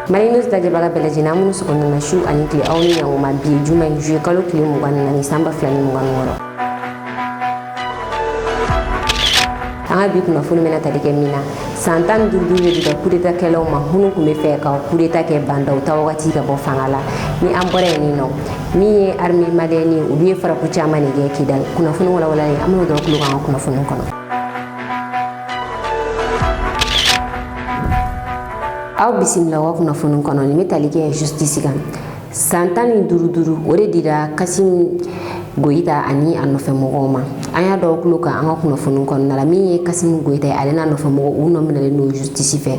Marinus dajebaga belajina munu sokonna na shu ani kile awni nyanguma bi juma juye kalo kile mugan na ni samba flani mugan woro. Anga bi kuna funu mena tadike mina santan durdu diga kudeta kelo ma hunu kume fe ka kudeta ke banda utawati ka bo fangala ni ambore ni no mi armi madeni ubiye fara ku chama ni ge kidal kuna funu wala ni amno do kulu kan kuna funu kono aw bisimila wa kuna funu kono ni metalike justice kan santan duruduru ore dira kasim goita ani anofe mogoma anya do kulu ka anga kuna funu kono na mi kasim goita alena anofe mogo uno minale no justice fe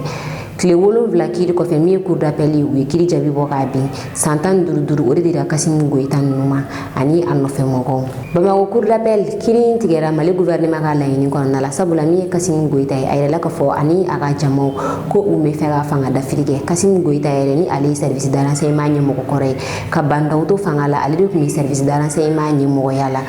kile wolo vla kiri ko fe mi cour d'appel wi kiri jabi bo ka bi santan duruduru ore dira kasim goita numa ani anofe mogo bama ko cour d'appel kiri tigera mali gouvernement ka layini kono na la sabula mi kasim goita ay la ka fo ani aga jamo ko ume fera fanga d'Afrique kasim goita ni ali service de renseignement ni moko kore ka banda auto fanga la ali do mi service de renseignement ni moko yala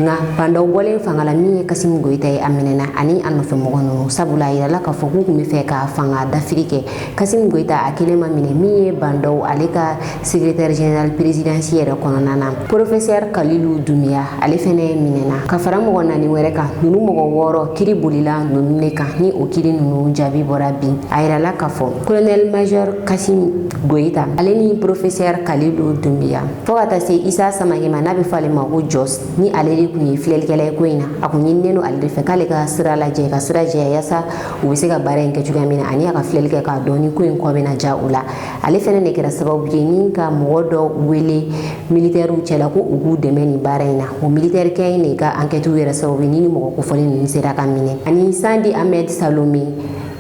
nga banda ubole fanga la mi kasim goita amenena ani anofe moko no sabula ira la ka fo ku mi fe ka fanga d'Afrique kasim goita akile ma mine mi banda alika secrétaire général présidentiel kono nana professeur Kalilu Dumia ale fene minena ka fara moko nani wereka nunu moko woro kiri bulila nunu neka ni o kiri nunu jabi borabi ayira la ka fo colonel major kasim goita ale ni professeur Kalilu Dumia fogata se isa samage manabe fale ma ko jos ni ale kuni filel kala ko ina akuni neno alde fe kale ka sira la je ka sira je yasa ubise ka bare nke juga mina ani aka filel ka doni ko en ko bena jaula ale fene ne kira sababu ni ka modo wele militaire u chela ko ugu de meni bare ina o militaire ke ne ka enquête wera sababu ni mo ko fole ni sira ka mine ani Sandi Ahmed Salome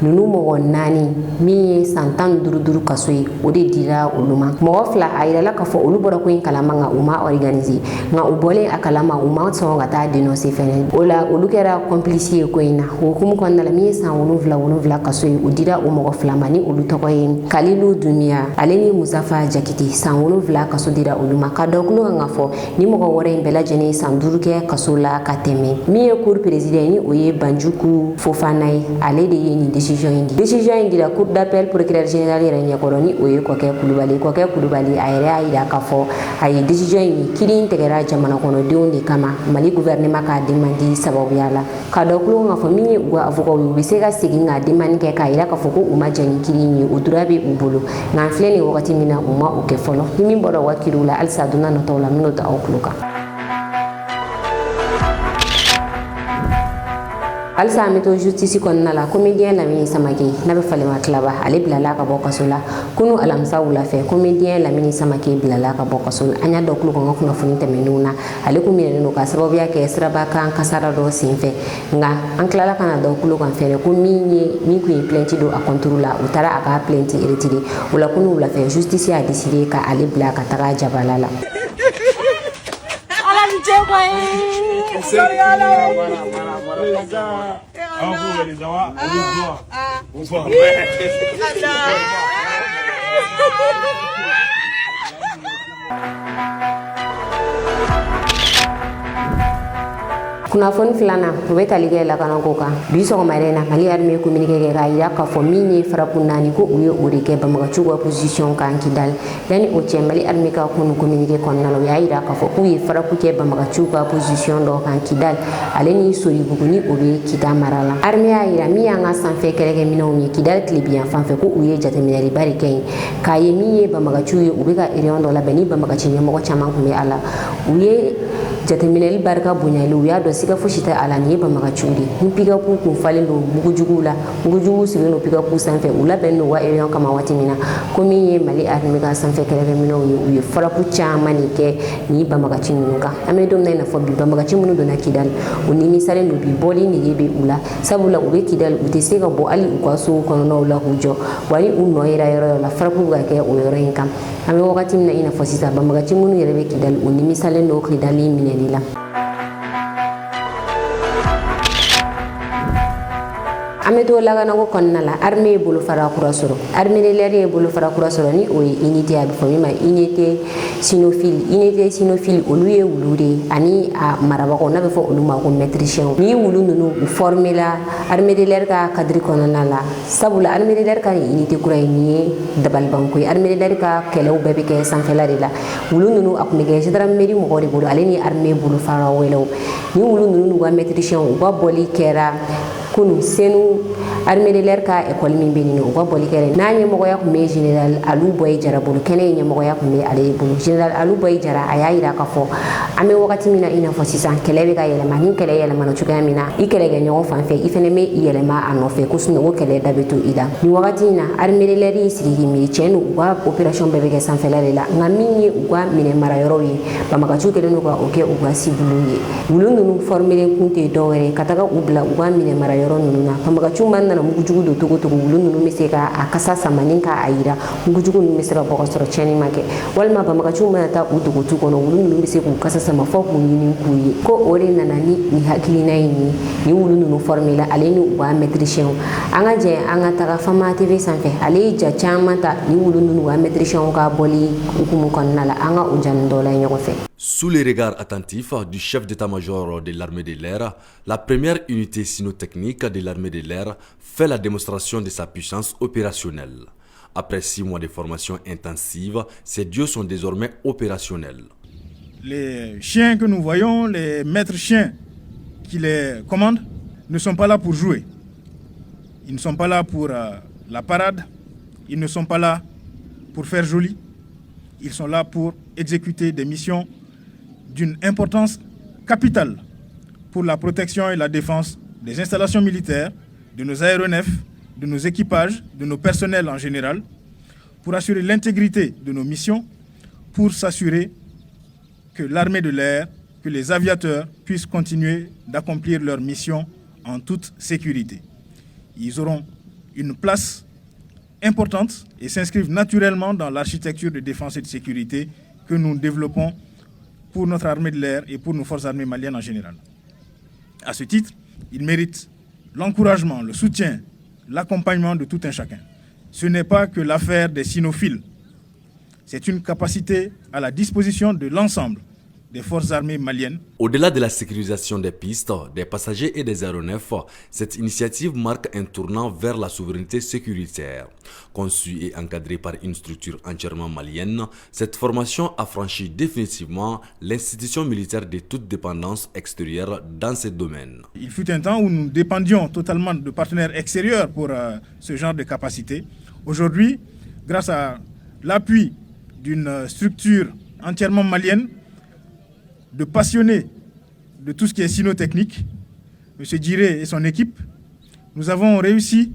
nunu mogo nani mi santan duruduru kasoi ode dira uluma mogo fla ayira la ka fo olu bora ko in kalama nga uma organiser nga ubole akalama uma so nga ta dénoncer fene ola olu kera complice ko ina hukumu ko ndala mi san wonu vla kasoi udira o mogo fla mani olu to ko yin Kalilu Dumia aleni Musafa Jakiti san wonu vla kaso dira uluma ka dokulu nga fo ni mogo wore mbela jene san duruke kasola kateme mi e cour président ni oye Banjuku Fofanai ale de yeni décision indi la cour d'appel procureur général renya koroni oye ko ke kulubali ayra ida ka fo ay décision ni kiri integral jamana kono dewni kama mali gouvernement ka demandi sababu yala ka dokulu nga fo mi gwa avoka wi sega siginga demandi ke ka ira ka fo ko uma jani kiri ni udurabe ubulu nga fleni wakati mina uma o ke folo mi mboro wakirula alsa duna no tawla mino ta okluka alsa mito justice konna la comédien Lamine Samake nabe falema klaba ale bilala ka bokasola kunu alamsa wula fe comédien Lamine Samake bilala ka bokasola anya doklu ko ngakuna funita menuna ale ku mine no ka sababu yake sraba kan kasara do sinfe nga anklala kana doklu kan fere ku mi ku plainte do a contrôla utara aka plainte retiré wala kunu wula fe justice a décidé ka ale bila ka taga jabalala kuna fon filana weta lige la kana koka biso ko marena mali arme communiquer ke ga ira ka fo minye frapunani ko uyo urike ba maga chugo position kan kidal yani o che mali arme ka ko communiquer kon nalo ya ira ka fo uyi frapu ke ba maga chugo position do kan kidal aleni so yibuguni obe kita marala arme ya ira mi anga san fe kerege mino mi kidal clibian fan fe ko uye jate minari bari kai ka yemiye ba maga chuyo ube ka iriondo la beni ba maga chinya mo ko chama ko me ala uye jate minari barka bunyali uya do sika foshita ala ni ba maga chudi mpiga ku ku falendo mugujugu sireno piga ku sanfe ula benno wa erion kama watimina komi ye mali armi ga sanfe kere mino uye farapu chama ni ke ni ba maga chinuka amedom na fo bi ba maga chimunu do na kidal uni misale no bi boli ni yebe ula sabula ube kidal utesega bo ali ukwaso kono no la hujo wali unno era la farapu ga ke o yorenka ame wakati mina ina fosita ba maga chimunu yerebe kidal uni misale no kidali minelila ameto laga na ko konna la armée bolo fara kura soro armée de l'air bolo fara kura soro ni o unité abi fami ma unité sinophile olu ye wulude ani a maraba ko na be fo olu ma ko maîtricien ni wulu nunu former la armée de l'air ka cadre konna la sabula armée de l'air ka unité kura ni dabal banko armée de l'air ka kelew bebe ke sanfela de la wulu nunu akmege jedra meri mo gori bolo ale ni armée bolo fara welo ni wulu nunu wa maîtricien wa boli kera kunu senu armée de l'air ka école min be ni ko boli kere nanye mo ya ko me général Alou Boy Jara bolo kene nye mo ya ko me ale bolo général Alou Boy Jara aya ira ka fo ame wakati mina ina fo sisan kelebe ka yele mani kele yele mano chuka mina ikele ga nyon fan fe ifene me yele ma anofe ko sunu ko kele dabeto ida ni wakati na armée de l'air isigi mi chenu wa opération bebe ke sanfela la ngami wa mine mara yoro yi ba maka chukele no ko oke wa sibulu yi wulu nunu former kunte dowere kataga ubla wa mine mara yoro nunu na pamaka chuma na mugujugu do togo togo wulu nunu miseka akasa samanin ka ayira mugujugu nunu misera boko soro cheni make walma pamaka chuma ta utugo tugo no wulu nunu miseku kasa sama fo ko nyini kuyi ko ore nanani ni hakili na yini ni wulu nunu formula aleni wa maîtricien anga je anga taga fama tv sanfe ale ja chama ta ni wulu nunu wa maîtricien ka boli ukumu konnala anga ujan dola nyoko fe. Sous les regards attentifs du chef d'état-major de l'armée de l'air, la première unité cynotechnique de l'armée de l'air fait la démonstration de sa puissance opérationnelle. Après 6 mois de formation intensive, ces dieux sont désormais opérationnels. Les chiens que nous voyons, les maîtres chiens qui les commandent, ne sont pas là pour jouer. Ils ne sont pas là pour la parade, ils ne sont pas là pour faire joli. Ils sont là pour exécuter des missions d'une importance capitale pour la protection et la défense des installations militaires, de nos aéronefs, de nos équipages, de nos personnels en général, pour assurer l'intégrité de nos missions, pour s'assurer que l'armée de l'air, que les aviateurs puissent continuer d'accomplir leur mission en toute sécurité. Ils auront une place importante et s'inscrivent naturellement dans l'architecture de défense et de sécurité que nous développons pour notre armée de l'air et pour nos forces armées maliennes en général. À ce titre, ils méritent l'encouragement, le soutien, l'accompagnement de tout un chacun. Ce n'est pas que l'affaire des cynophiles. C'est une capacité à la disposition de l'ensemble des forces armées maliennes. Au-delà de la sécurisation des pistes, des passagers et des aéronefs, cette initiative marque un tournant vers la souveraineté sécuritaire. Conçue et encadrée par une structure entièrement malienne, cette formation a franchi définitivement l'institution militaire de toute dépendance extérieure dans ce domaine. Il fut un temps où nous dépendions totalement de partenaires extérieurs pour ce genre de capacité. Aujourd'hui, grâce à l'appui d'une structure entièrement malienne, de passionnés de tout ce qui est cynotechnique, M. Djiré et son équipe, nous avons réussi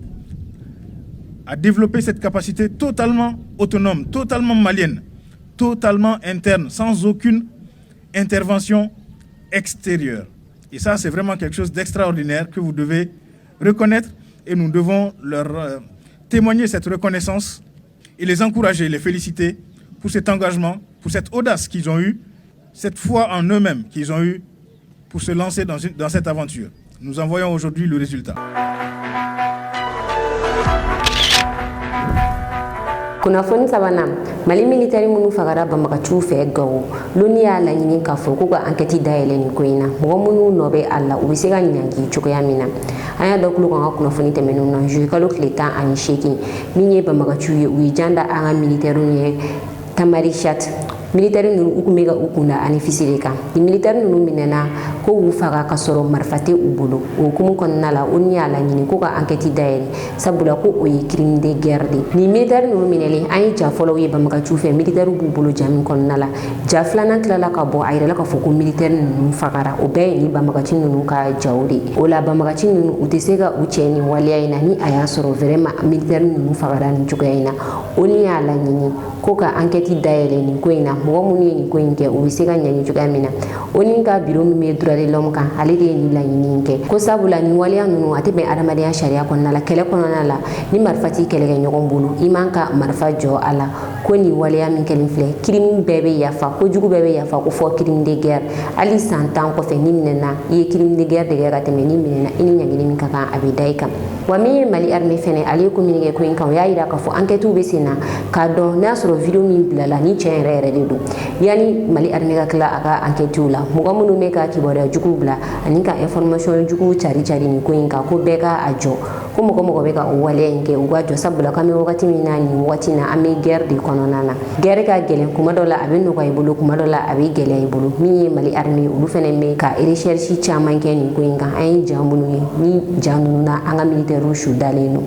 à développer cette capacité totalement autonome, totalement malienne, totalement interne, sans aucune intervention extérieure. Et ça, c'est vraiment quelque chose d'extraordinaire que vous devez reconnaître et nous devons leur témoigner cette reconnaissance et les encourager, les féliciter pour cet engagement, pour cette audace qu'ils ont eue, cette foi en eux-mêmes qu'ils ont eue pour se lancer dans cette aventure. Nous en voyons aujourd'hui le résultat. Kunnafoni sabanan Mali militaire munu fagara bamakachu fe gawo loni ya la nyini ka fo ko ga enquête daele ni koina mo munu nobe alla u bisega nyangi chukoya mina aya dokulu ko kunnafoni temenu na ju kalo kleta ani sheki minye bamakachu ye u janda anga militaire ni tamarishat militaire nunu ukumega ukunda ani fisireka ni militaire nunu minena ko wu faga ka soro marfate ubulu o kumu konna la onni ala nyini ko ka enquête daele sabula ko o yi crime de guerre ni militaire nunu minele ani ja folo ye bamaka chufe militaire bu bulu jamin konna la ja flana klala ka bo ayre la ka foko militaire nunu fagara o be ni bamaka chin nunu ka jawri o la bamaka chin nunu utesega ucheni waliya ina ni aya soro vraiment militaire nunu fagara ni chukaina onni ala nyini ko ka enquête daele ni koina mo muni ni ko inke o bisega nyanyi juga mina oni ka biro mi durale lom kan ale de ni la nyini nke ko sabula ni waliya nunu ate be adamadiya sharia konna la kele konna la ni marfati kele ga nyogon bulu imanka marfa jo ala ko ni waleya min kɛlen filɛ crime bɛɛ bɛ yafa kojugu bɛɛ bɛ yafa ko fɔ crime de guerre hali san 10 kɔfɛ ni minɛna i ye crime de guerre de kɛ ka tɛmɛ ni minɛna i ni ɲangili min ka kan a bɛ da i kan wa min ye Mali armée fɛnɛ ale ye communiqué ko in kan o y'a yira k'a fɔ enquête bɛ sen na k'a dɔn n'a sɔrɔ vidéo min bilala ni tiɲɛ yɛrɛ yɛrɛ de don yani Mali armée ka tila a ka enquête la mɔgɔ minnu bɛ ka kibaruya juguw bila ani ka information juguw cari nin ko in kan ko bɛɛ ka a jɔ ko mɔgɔ bɛ ka o waleya in kɛ u ka jɔ sabula k'an bɛ wagati min na nin wagati na an bɛ guerre de kɔnɔna na guerre ka gɛlɛn kuma dɔ la a bɛ nɔgɔya i bolo kuma dɔ la a bɛ gɛlɛya i bolo min ye Mali armée olu fɛnɛ bɛ ka recherche caman kɛ nin ko in kan an ye ja minnu ye ni ja ninnu na an ka militaires su dalen don.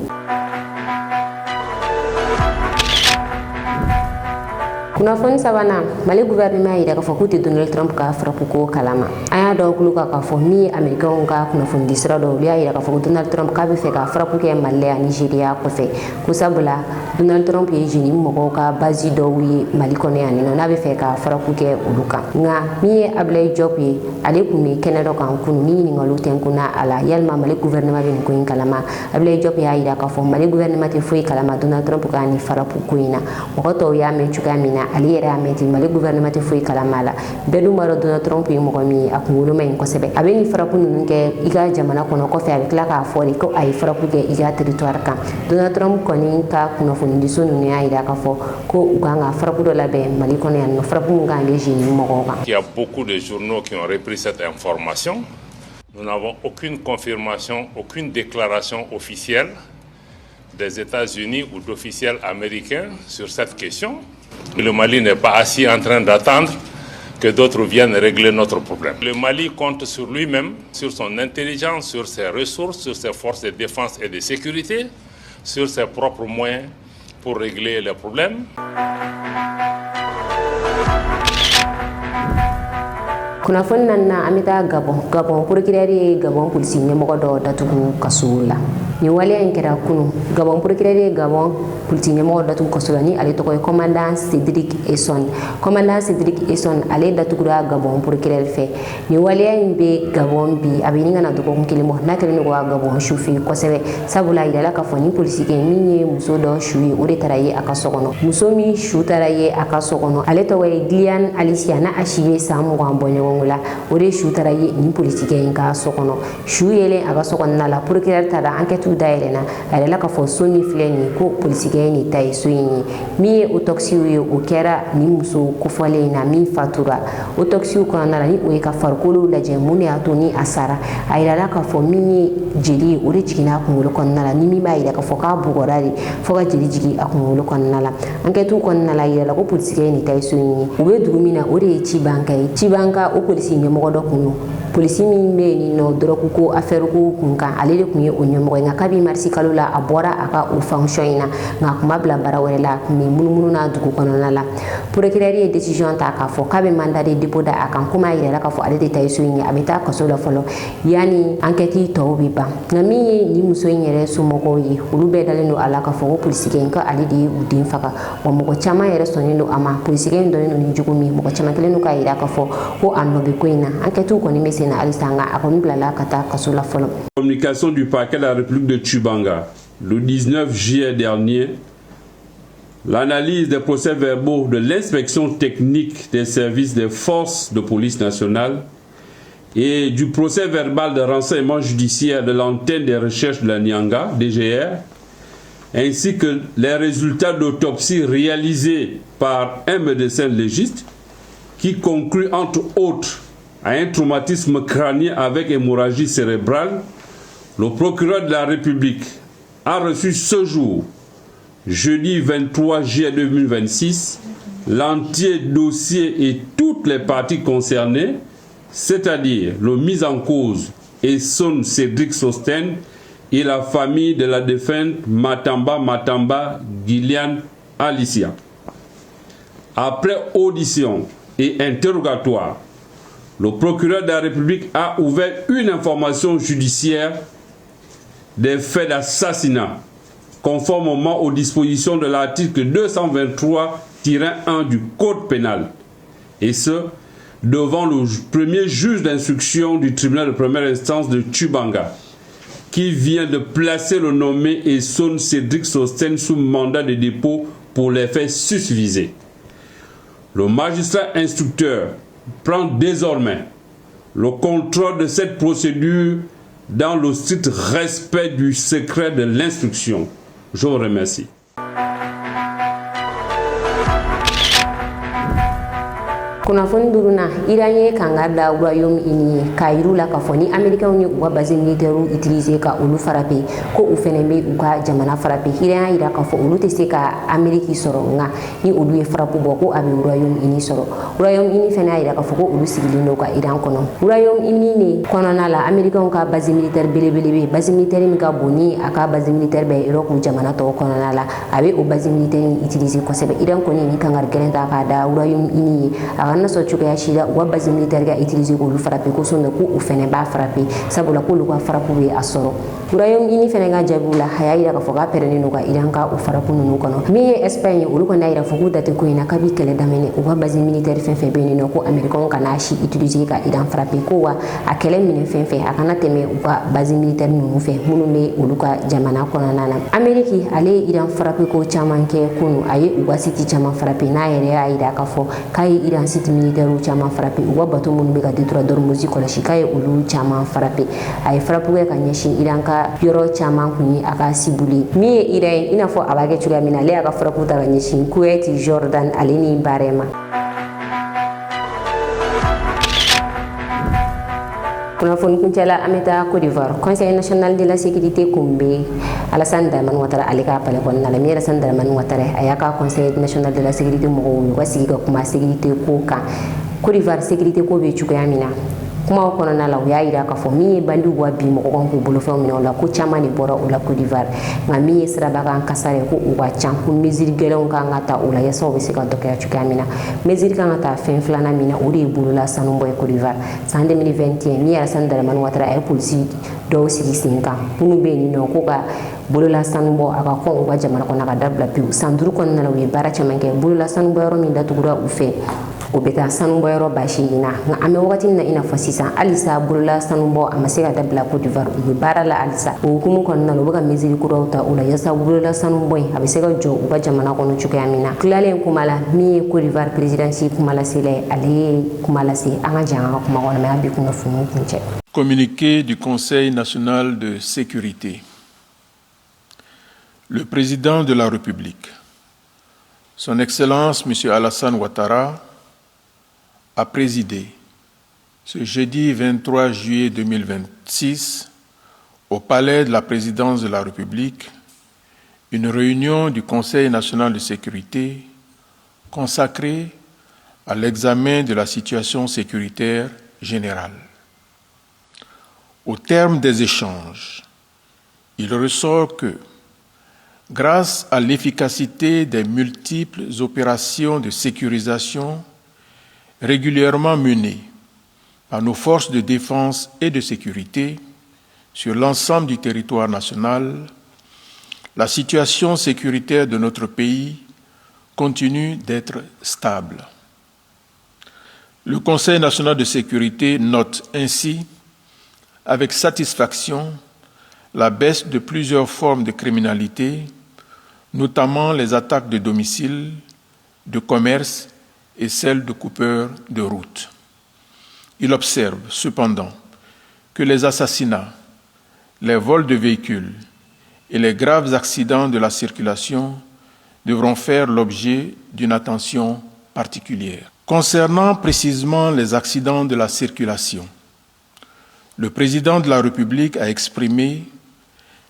Kunnafoni sabanan Mali gouvernement y'a yira k'a fɔ k'u tɛ Donald Trump ka frappe ko kalama an y'a dɔn kulo k'a fɔ min ye américains ka kunnafoni di sira dɔ olu y'a yira k'a fɔ ko Donald Trump k'a bɛ fɛ ka frappe kɛ Mali la Nigeria kɔfɛ ko sabula Donald Trump ye jeune mɔgɔw ka base dɔw ye Mali kɔnɔ yan nɔ n'a bɛ fɛ ka frappe kɛ olu kan nka min ye Ablaye Diop ye ale kun bɛ kɛnɛ dɔ kan kunun ni ɲininkaliw tɛnkunna a la yalima Mali gouvernement bɛ nin ko in kalama Ablaye Diop y'a yira k'a fɔ Mali gouvernement tɛ foyi kalama Donald Trump ka nin frappe ko in na mɔgɔ tɔw y'a mɛn cogoya min na ale yɛrɛ y'a mɛn ten Mali gouvernement tɛ foyi kalama la bɛɛ dun b'a dɔn Donald Trump ye mɔgɔ min ye a kunkolo ma ɲi kosɛbɛ a bɛ nin frappe ninnu kɛ i ka jamana kɔnɔ kɔfɛ a bɛ tila k'a fɔ de ko a ye frappe kɛ i ka territoire kan Donald Trump kɔni ka kunnafonidiso ninnu y'a yira k'a fɔ ko u kan ka frappe dɔ labɛn Mali kɔnɔ yan nɔ frappe min kan ka kɛ jeune mɔgɔw kan. Il y a beaucoup de journaux qui ont repris cette information. Nous n'avons aucune confirmation, aucune déclaration officielle des États-Unis ou d'officiels américains sur cette question. Le Mali n'est pas assis en train d'attendre que d'autres viennent régler notre problème. Le Mali compte sur lui-même, sur son intelligence, sur ses ressources, sur ses forces de défense et de sécurité, sur ses propres moyens pour régler les problèmes. Kunnafoni nan an bɛ taa Gabon procureur ye Gabon polisi ɲɛmɔgɔ dɔ datugu kaso la nin waleya in kɛra kunun Gabon procureur ye Gabon polisi ɲɛmɔgɔ datugu kaso la ni ale tɔgɔ ye commandant Cédric Esson ale datugura Gabon procureur fɛ nin waleya in bɛ Gabon bi a bɛ ɲini ka na dɔgɔkun kelen bɔ n'a kɛlen don ka Gabon sufi kosɛbɛ sabula a yirala k'a fɔ ni polisikɛ min ye muso dɔ su ye o de taara ye a ka so kɔnɔ muso min su taara ye a ka so kɔnɔ ale tɔgɔ ye Gillian Alicia n'a a si ye san 20 bɔ ɲɔgɔn la o de su taara ye ni polisikɛ in ka so kɔnɔ su yelen a ka so kɔnɔna la procureur taara enquête dayɛlɛnna a yɛrɛla k'a fɔ so min filɛ nin ye ko polisikɛ in de ta ye so in ye min ye autopsie ye o kɛra ni muso kofɔlen in na min fatura autopsie kɔnɔna la ni o ye ka farikolo lajɛ mun de y'a to ni a sara a yirala k'a fɔ min ye jeli ye o de jiginna a kunkolo kɔnɔna la ni min b'a yira k'a fɔ k'a bugɔra de fo ka jeli jigin a kunkolo kɔnɔna la enquête kɔnɔna la yirala ko polisikɛ in de ta ye so in ye u bɛ dugu min na o de ye Cibanka ye Cibanka o polisi ɲɛmɔgɔ dɔ kun don polisi min bɛ yen nɔ dɔrɔgu ko affaire ko kun kan ale de kun ye o ɲɛmɔgɔ ye nka kabi marisi kalo la a bɔra a ka o fonction in na nka a kun ma bila baara wɛrɛ la a kun bɛ munumunu na dugu kɔnɔna la procureur ye décision ta k'a fɔ k'a bɛ mandat de dépôt da a kan komi a yirala k'a fɔ ale de ta ye so in ye a bɛ taa kaso la fɔlɔ yanni enquête tɔw bɛ ban nka min ye ni muso in yɛrɛ somɔgɔw ye olu bɛɛ dalen don a la k'a fɔ ko polisikɛ in ko ale de ye u den faga wa mɔgɔ caman yɛrɛ sɔnnen don a ma polisikɛ in dɔnnen don ni jugu min mɔgɔ caman kelen don k'a yira k'a fɔ ko a nɔ bɛ ko in na enquête kɔni bɛ sen na halisa nka a kɔni bilala ka taa kaso la fɔlɔ. Communication du parquet de la République de Tchibanga le 19 juillet dernier, l'analyse des procès-verbaux de l'inspection technique des services des forces de police nationale et du procès-verbal de renseignement judiciaire de l'antenne des recherches de la Nianga, DGR, ainsi que les résultats d'autopsie réalisés par un médecin légiste qui conclut entre autres à un traumatisme crânien avec hémorragie cérébrale, le procureur de la République a reçu ce jour, jeudi 23 juillet 2026, l'entier dossier et toutes les parties concernées, c'est-à-dire le mis en cause Esson Cédric Sosten et la famille de la défunte Matamba Gillian Alicia. Après audition et interrogatoire, le procureur de la République a ouvert une information judiciaire des faits d'assassinat, conformément aux dispositions de l'article 223-1 du Code pénal, et ce, devant le premier juge d'instruction du tribunal de première instance de Tchibanga, qui vient de placer le nommé Esson Cédric Sosten sous mandat de dépôt pour les faits susvisés. Le magistrat instructeur prend désormais le contrôle de cette procédure dans le strict respect du secret de l'instruction. Je vous remercie. kunnafoni duruna Iran ye kanga da Royaume-Uni ka yiru la ka fɔ ni américains ni u ka base militaire utiliser ka olu frappe ko u fɛnɛ bɛ u ka jamana frappe. Iran y'a yira ka fɔ olu tɛ se ka Amérique sɔrɔ nka ni olu ye frappe bɔ ko a bɛ Royaume-Uni sɔrɔ. Royaume-Uni fɛnɛ y'a yira ka fɔ ko olu sigilen don ka Iran kɔnɔ. Royaume-Uni ne kɔnɔna la américains ka base militaire belebele bɛ base militaire min ka bon ni a ka base militaire bɛ Europe jamana tɔw kɔnɔna la a bɛ o base militaire utiliser kosɛbɛ. Iran kɔni ni kangari gɛlɛn ta k'a da Royaume-Uni ye a kana sɔn cogoya si la u ka base militaire ka utiliser k'olu frappe ko sɔn ko u fɛnɛ b'a frappe sabula k'olu ka frappe bɛ a sɔrɔ. Royaume-Uni fɛnɛ ka jaabiw la a y'a yira k'a fɔ k'a pɛrɛnnen don ka Iran ka o frappe ninnu kɔnɔ. Min ye Espagne olu kɔni y'a yira fɔ k'u da tɛ ko in na kabi kɛlɛ daminɛ u ka base militaire fɛn fɛn bɛ yen nɔ ko américains kana si utiliser ka Iran frappe ko wa a kɛlɛ minɛ fɛn fɛn a kana tɛmɛ u ka base militaire ninnu fɛ minnu bɛ olu ka jamana kɔnɔna na. Amérique ale ye Iran frappe ko caman kɛ kunu a ye u ka site caman frappe n'a yɛrɛ y'a yira k'a fɔ k'a ye Iran site militaire caman frappe u ka bateau minnu bɛ ka détruire d'Ormuz kɔlɔsi k'a ye olu caman frappe a ye frappe kɛ ka ɲɛsin Iran ka yɔrɔ caman kun ye a ka cible min ye Iran ye i n'a fɔ a b'a kɛ cogoya min na ale y'a ka frappe ta ka ɲɛsin Kuwait, Jordan ale ni Bahreïn ma. Kunnafoni kuncɛla an bɛ taa Côte d'Ivoire. Conseil national de la sécurité kun bɛ Alassane Dramane Ouattara ale ka palais kɔnɔna la min ye Alassane Dramane Ouattara a y'a ka Conseil national de la sécurité mɔgɔw u ka sigi ka kuma sécurité ko kan. Côte d'Ivoire sécurité ko bɛ cogoya min na kumaw kɔnɔna la u y'a yira k'a fɔ min ye bandiw bɔ bi mɔgɔ kan k'u bolofɛnw minɛ o la ko caman de bɔra o la Côte d'Ivoire nka min ye siraba kan kasa ye ko u ka ca ko mesure gɛlɛnw kan ka ta o la yasa u bɛ se ka dɔgɔya cogoya min na mesure kan ka ta fɛn filanan min na o de ye bolola sanu bɔ ye Côte d'Ivoire san 2021 min ye Alassane Dramane Ouattara a ye polisi dɔw sigi sen kan minnu bɛ yen nɔ ko ka bolola sanu bɔ a ka kɔn u ka jamana kɔnɔ ka dabila pewu san 5 kɔnɔna la u ye baara caman kɛ bolola sanu bɔ yɔrɔ min datugura u fɛ o bɛ taa sanubɔ yɔrɔ basi in na nka an bɛ wagati min na i n'a fɔ sisan halisa bolola sanubɔ a ma se ka dabila Côte d'Ivoire u bɛ baara la halisa o hukumu kɔnɔna la u bɛ ka mesure kuraw ta o la yasa bolola sanubɔ in a bɛ se ka jɔ u ka jamana kɔnɔ cogoya min na tilalen kuma la min ye Côte d'Ivoire présidence kuma lasela ye ale ye kuma lase an ka jan an ka kuma kɔnɔ mɛ an bɛ kunnafoniw kuncɛ. Communiqué du Conseil national de sécurité. Le président de la République, Son Excellence M. Alassane Ouattara, a présidé ce jeudi 23 juillet 2026 au Palais de la Présidence de la République une réunion du Conseil national de sécurité consacrée à l'examen de la situation sécuritaire générale. Au terme des échanges, il ressort que, grâce à l'efficacité des multiples opérations de sécurisation régulièrement menées par nos forces de défense et de sécurité sur l'ensemble du territoire national, la situation sécuritaire de notre pays continue d'être stable. Le Conseil national de sécurité note ainsi avec satisfaction la baisse de plusieurs formes de criminalité, notamment les attaques de domicile, de commerce et celles de coupeurs de route. Il observe cependant que les assassinats, les vols de véhicules et les graves accidents de la circulation devront faire l'objet d'une attention particulière. Concernant précisément les accidents de la circulation, le président de la République a exprimé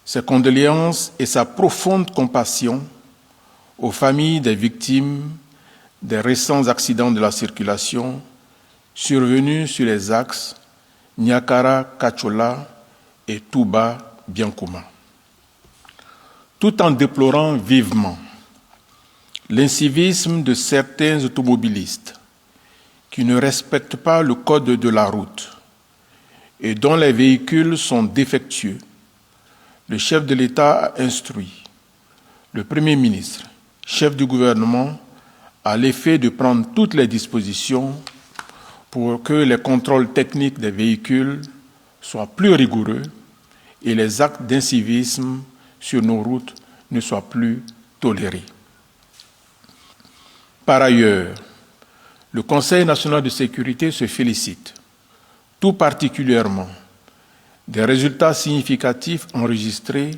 ses condoléances et sa profonde compassion aux familles des victimes des récents accidents de la circulation survenus sur les axes Niakara-Kachola et Touba-Biankouma. Tout en déplorant vivement l'incivisme de certains automobilistes qui ne respectent pas le code de la route et dont les véhicules sont défectueux, le chef de l'État a instruit le Premier ministre, chef du gouvernement, à l'effet de prendre toutes les dispositions pour que les contrôles techniques des véhicules soient plus rigoureux et les actes d'incivisme sur nos routes ne soient plus tolérés. Par ailleurs, le Conseil national de sécurité se félicite tout particulièrement des résultats significatifs enregistrés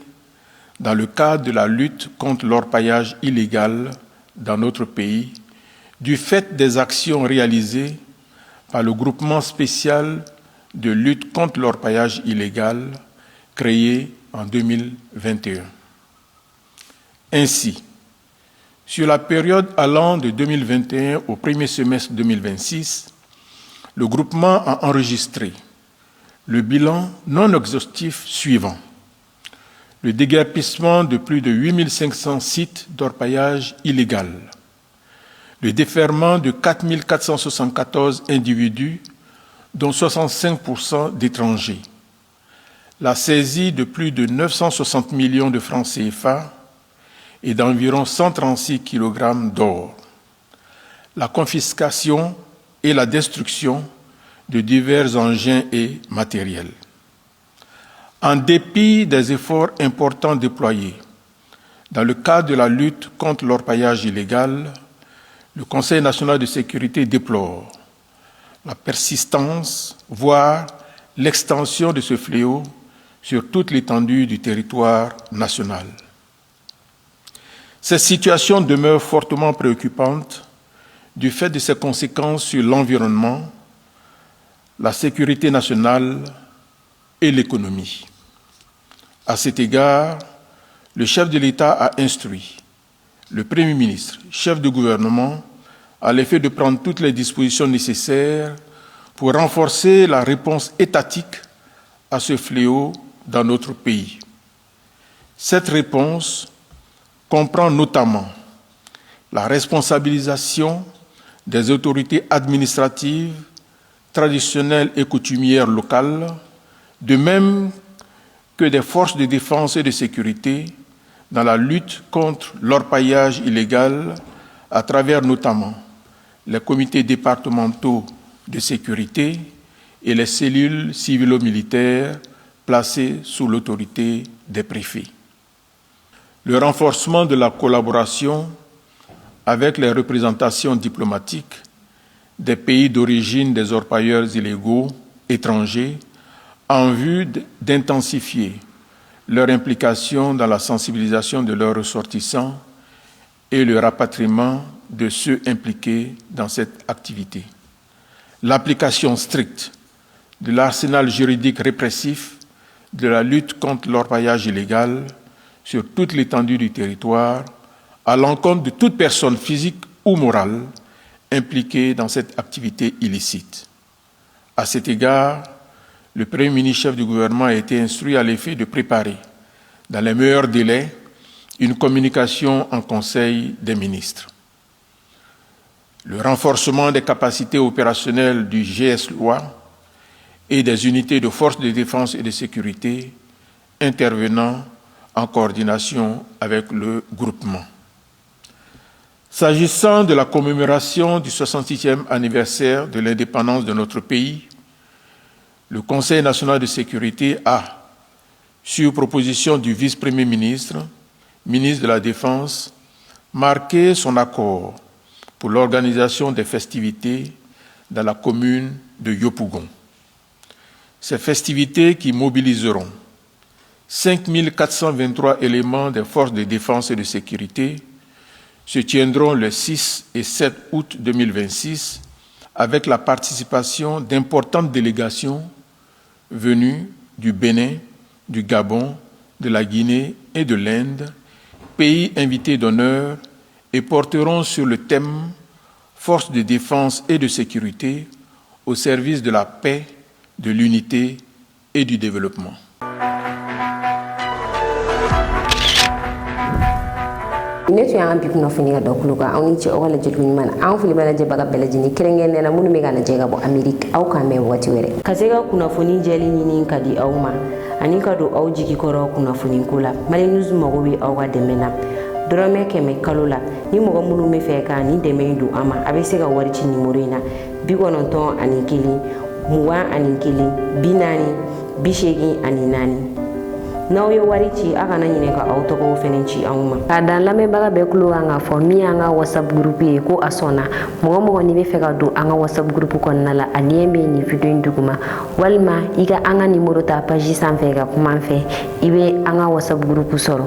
dans le cadre de la lutte contre l'orpaillage illégal dans notre pays, du fait des actions réalisées par le groupement spécial de lutte contre l'orpaillage illégal créé en 2021. Ainsi, sur la période allant de 2021 au premier semestre 2026, le groupement a enregistré le bilan non exhaustif suivant: le déguerpissement de plus de 8500 sites d'orpaillage illégal, le déferrement de 4474 individus, dont 65% d'étrangers, la saisie de plus de 960 millions de francs CFA et d'environ 136 kg d'or, la confiscation et la destruction de divers engins et matériels. En dépit des efforts importants déployés dans le cadre de la lutte contre l'orpaillage illégal, le Conseil national de sécurité déplore la persistance, voire l'extension de ce fléau sur toute l'étendue du territoire national. Cette situation demeure fortement préoccupante du fait de ses conséquences sur l'environnement, la sécurité nationale et l'économie. À cet égard, le chef de l'État a instruit le Premier ministre, chef de gouvernement, à l'effet de prendre toutes les dispositions nécessaires pour renforcer la réponse étatique à ce fléau dans notre pays. Cette réponse comprend notamment la responsabilisation des autorités administratives, traditionnelles et coutumières locales, de même que des forces de défense et de sécurité dans la lutte contre l'orpaillage illégal à travers notamment les comités départementaux de sécurité et les cellules civilo-militaires placées sous l'autorité des préfets. Le renforcement de la collaboration avec les représentations diplomatiques des pays d'origine des orpailleurs illégaux étrangers en vue d'intensifier leur implication dans la sensibilisation de leurs ressortissants et le rapatriement de ceux impliqués dans cette activité. L'application stricte de l'arsenal juridique répressif de la lutte contre l'orpaillage illégal sur toute l'étendue du territoire à l'encontre de toute personne physique ou morale impliquée dans cette activité illicite. À cet égard, le Premier ministre chef du gouvernement a été instruit à l'effet de préparer, dans les meilleurs délais, une communication en Conseil des ministres. Le renforcement des capacités opérationnelles du GS-LOI et des unités de forces de défense et de sécurité intervenant en coordination avec le groupement. S'agissant de la commémoration du 66e anniversaire de l'indépendance de notre pays, le Conseil national de sécurité a, sur proposition du vice-premier ministre, ministre de la Défense, marqué son accord pour l'organisation des festivités dans la commune de Yopougon. Ces festivités qui mobiliseront 5423 éléments des forces de défense et de sécurité se tiendront le 6 et 7 août 2026 avec la participation d'importantes délégations venues du Bénin, du Gabon, de la Guinée et de l'Inde, pays invités d'honneur, et porteront sur le thème « Forces de défense et de sécurité au service de la paix, de l'unité et du développement ». ne tun y'an bi kunnafoni ka dɔ kulo kan aw ni ce aw ka lajɛli ɲuman na an fili bɛ lajɛbaga bɛɛ lajɛlen kɛrɛnkɛrɛnnen na minnu bɛ ka lajɛ ka bɔ ameriki aw k'an mɛn waati wɛrɛ ka se ka kunnafoni jɛli ɲini ka di aw ma ani ka don aw jigi kɔrɔ kunnafoni ko la Mali News mago bɛ aw ka dɛmɛ na dɔrɔmɛ 100 kalo la ni mɔgɔ minnu bɛ fɛ ka ni dɛmɛ in don an ma a bɛ se ka wari ci nimero in na 91 21 41 40 84 n'aw ye wari ci a kana ɲinɛ ka aw tɔgɔw fɛnɛ ci anw ma k'a dan lamɛnbaga bɛɛ kulo kan ka fɔ min y'an ka whatsapp groupe ye ko a sɔnna mɔgɔ mɔgɔ n'i bɛ fɛ ka don an ka whatsapp groupe kɔnɔna la a lien bɛ nin video in duguma walima i ka an ka numéro ta page sanfɛ ka kuma an fɛ i bɛ an ka whatsapp groupe sɔrɔ